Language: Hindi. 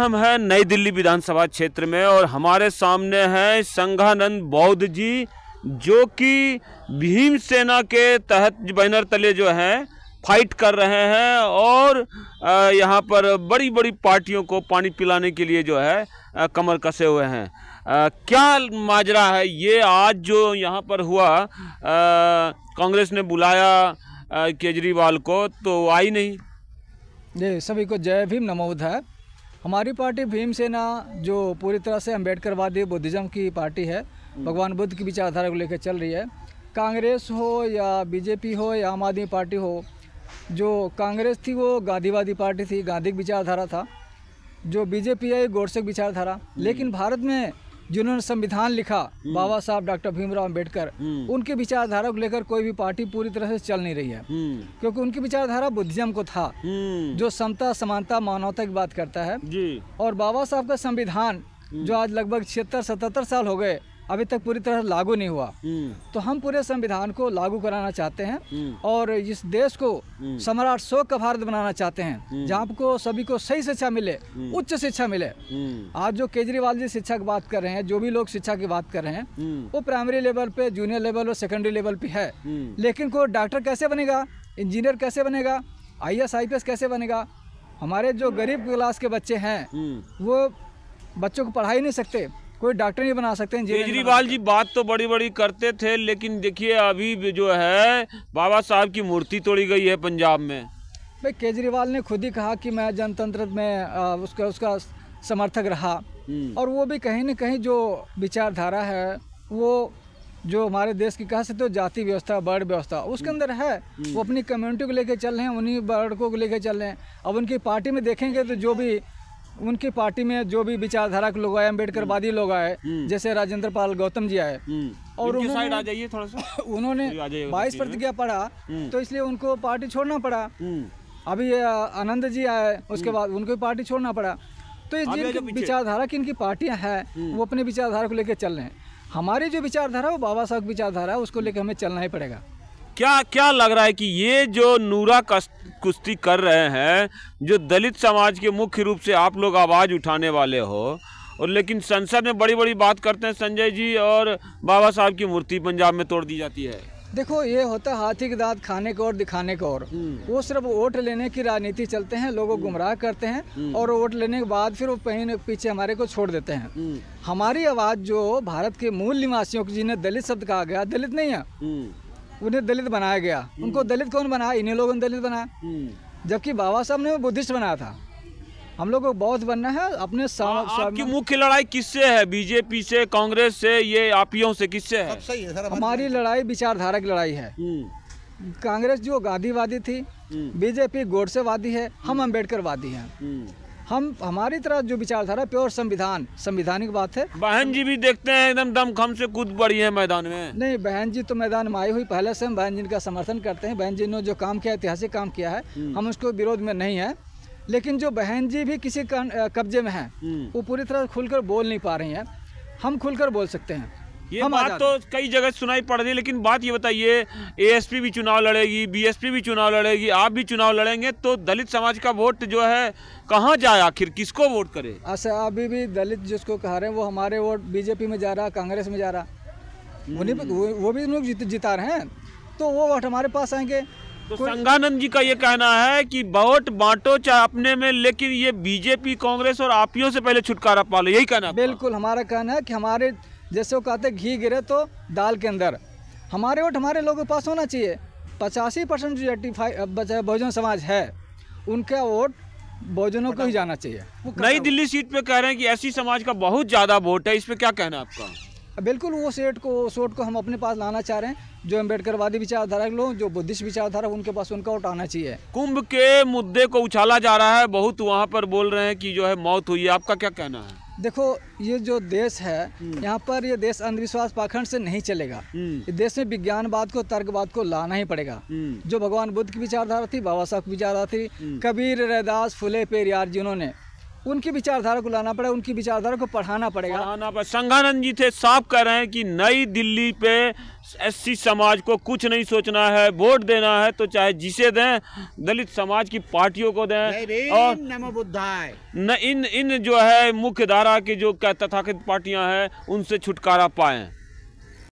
हम हैं नई दिल्ली विधानसभा क्षेत्र में और हमारे सामने हैं संघानंद बौद्ध जी, जो कि भीम सेना के तहत बैनर तले जो हैं फाइट कर रहे हैं और यहाँ पर बड़ी बड़ी पार्टियों को पानी पिलाने के लिए जो है कमर कसे हुए हैं। क्या माजरा है ये आज जो यहाँ पर हुआ? कांग्रेस ने बुलाया केजरीवाल को तो आई नहीं। जी, सभी को जय भीम, नमो बुद्धाय। हमारी पार्टी भीम सेना जो पूरी तरह से अम्बेडकरवादी बुद्धिज़्म की पार्टी है, भगवान बुद्ध की विचारधारा को लेकर चल रही है। कांग्रेस हो या बीजेपी हो या आम आदमी पार्टी हो, जो कांग्रेस थी वो गांधीवादी पार्टी थी, गांधी विचारधारा था। जो बीजेपी है गोडसे विचारधारा। लेकिन भारत में जिन्होंने संविधान लिखा, बाबा साहब डॉक्टर भीमराव अंबेडकर, उनकी विचारधारा को लेकर कोई भी पार्टी पूरी तरह से चल नहीं रही है, क्योंकि उनकी विचारधारा बुद्धिज्म को था, जो समता, समानता, मानवता की बात करता है जी। और बाबा साहब का संविधान जो आज लगभग 76-77 साल हो गए, अभी तक पूरी तरह लागू नहीं हुआ। तो हम पूरे संविधान को लागू कराना चाहते हैं और इस देश को सम्राट अशोक का भारत बनाना चाहते हैं, जहाँ को सभी को सही शिक्षा मिले, उच्च शिक्षा मिले। आज जो केजरीवाल जी शिक्षा की बात कर रहे हैं, जो भी लोग शिक्षा की बात कर रहे हैं, वो प्राइमरी लेवल पे, जूनियर लेवल और सेकेंडरी लेवल पे है। लेकिन कोई डॉक्टर कैसे बनेगा, इंजीनियर कैसे बनेगा, IAS IPS कैसे बनेगा? हमारे जो गरीब क्लास के बच्चे हैं वो बच्चों को पढ़ा ही नहीं सकते, कोई डॉक्टर नहीं बना सकते। केजरीवाल जी बात तो बड़ी बड़ी करते थे, लेकिन देखिए अभी जो है बाबा साहब की मूर्ति तोड़ी गई है पंजाब में। भाई, केजरीवाल ने खुद ही कहा कि मैं जनतंत्र में उसका समर्थक रहा, और वो भी कहीं न कहीं जो विचारधारा है वो जो हमारे देश की कहा सकते हो जाति व्यवस्था, वर्ग व्यवस्था, उसके अंदर है। वो अपनी कम्युनिटी को लेकर चल रहे हैं, उन्हीं वर्गों को लेकर चल रहे हैं। अब उनकी पार्टी में देखेंगे तो जो भी उनकी पार्टी में जो भी विचारधारा के लोग आए, अम्बेडकरवादी लोग आए, जैसे राजेंद्र पाल गौतम जी आए, और साइड आ जाइए थोड़ा सा। उन्होंने 22 प्रतिज्ञा पढ़ा, तो इसलिए उनको पार्टी छोड़ना पड़ा। अभी आनंद जी आए, उसके बाद उनको पार्टी छोड़ना पड़ा। तो ये जिनकी विचारधारा की इनकी पार्टियां हैं, वो अपने विचारधारा को लेकर चल रहे हैं। हमारी जो विचारधारा है वो बाबा साहब की विचारधारा है, उसको लेकर हमें चलना ही पड़ेगा। क्या लग रहा है कि ये जो नूरा कुश्ती कर रहे हैं, जो दलित समाज के मुख्य रूप से आप लोग आवाज़ उठाने वाले हो, और लेकिन संसद में बड़ी बड़ी बात करते हैं संजय जी, और बाबा साहब की मूर्ति पंजाब में तोड़ दी जाती है। देखो, ये होता है हाथी की दांत खाने को और दिखाने को, और वो सिर्फ वोट लेने की राजनीति चलते हैं, लोगों को गुमराह करते हैं, और वोट लेने के बाद फिर वो कहीं पीछे हमारे को छोड़ देते हैं। हमारी आवाज़ जो भारत के मूल निवासियों की, जिन्हें दलित शब्द कहा गया, दलित नहीं है, उन्हें दलित बनाया गया। उनको दलित कौन बनाया? इन्हीं लोगों ने दलित बनाया, जबकि बाबा साहब ने बुद्धिस्ट बनाया था। हम लोग को बौद्ध बनना है अपने आपकी मुख्य लड़ाई किससे है? बीजेपी से, कांग्रेस से, ये आपियों से, किससे है? सही है सर, हमारी लड़ाई विचारधारा की लड़ाई है। कांग्रेस जो गांधीवादी थी, बीजेपी गोडसेवादी है, हम अम्बेडकरवादी हैं। हमारी तरह जो विचारधारा प्योर संविधानिक बात है। बहन जी भी देखते हैं एकदम दमखम से कूद पड़ी है मैदान में। नहीं, बहन जी तो मैदान में आई हुई पहले से, हम बहन जी का समर्थन करते हैं। बहन जी ने जो काम किया, ऐतिहासिक काम किया है, हम उसको विरोध में नहीं है। लेकिन जो बहन जी भी किसी कब्जे में है, वो पूरी तरह खुलकर बोल नहीं पा रही हैं। हम खुलकर बोल सकते हैं। ये बात तो कई जगह सुनाई पड़ रही है, लेकिन बात ये बताइए, ASP भी चुनाव लड़ेगी, BSP भी चुनाव लड़ेगी, आप भी चुनाव लड़ेंगे, तो दलित समाज का वोट जो है कहाँ जाए? आखिर किसको वोट करे? अच्छा, अभी भी दलित जिसको कह रहे हैं वो हमारे वोट बीजेपी में जा रहा, कांग्रेस में जा रहा, वो भी लोग जिता रहे हैं, तो वो वोट हमारे पास आएंगे। तो संघानंद जी का ये कहना है कि वोट बांटो चाहे अपने में, लेकिन ये बीजेपी, कांग्रेस और आपियों से पहले छुटकारा पालो, यही कहना? बिल्कुल, हमारा कहना है कि हमारे जैसे वो कहते घी गिरे तो दाल के अंदर, हमारे वोट हमारे लोगों के पास होना चाहिए। 85% जो बहुजन समाज है, उनका वोट बहुजनों को ही जाना चाहिए। नई दिल्ली सीट पे कह रहे हैं कि ऐसी समाज का बहुत ज्यादा वोट है, इस पे क्या कहना है आपका? बिल्कुल, वो सोट को हम अपने पास लाना चाह रहे हैं। जो अम्बेडकरवादी विचारधारा के लोग, जो बुद्धिस्ट विचारधारा, उनके पास उनका वोट आना चाहिए। कुंभ के मुद्दे को उछाला जा रहा है, बहुत वहाँ पर बोल रहे हैं कि जो है मौत हुई है, आपका क्या कहना है? देखो, ये जो देश है, यहाँ पर ये देश अंधविश्वास पाखंड से नहीं चलेगा। इस देश में विज्ञानवाद को, तर्कवाद को लाना ही पड़ेगा। जो भगवान बुद्ध की विचारधारा थी, बाबा साहब की विचारधारा थी, कबीर, रैदास, फुले, पेरियार, जिन्होंने उनकी विचारधारा को लाना पड़ेगा, उनकी विचारधारा को पढ़ाना पड़ेगा। संघानंद जी थे साफ कह रहे हैं कि नई दिल्ली पे एससी समाज को कुछ नहीं सोचना है, वोट देना है तो चाहे जिसे दें, दलित समाज की पार्टियों को दें, और नमो बुद्धाय न इन जो है मुख्य धारा की जो तथाकथित पार्टियां हैं उनसे छुटकारा पाएं।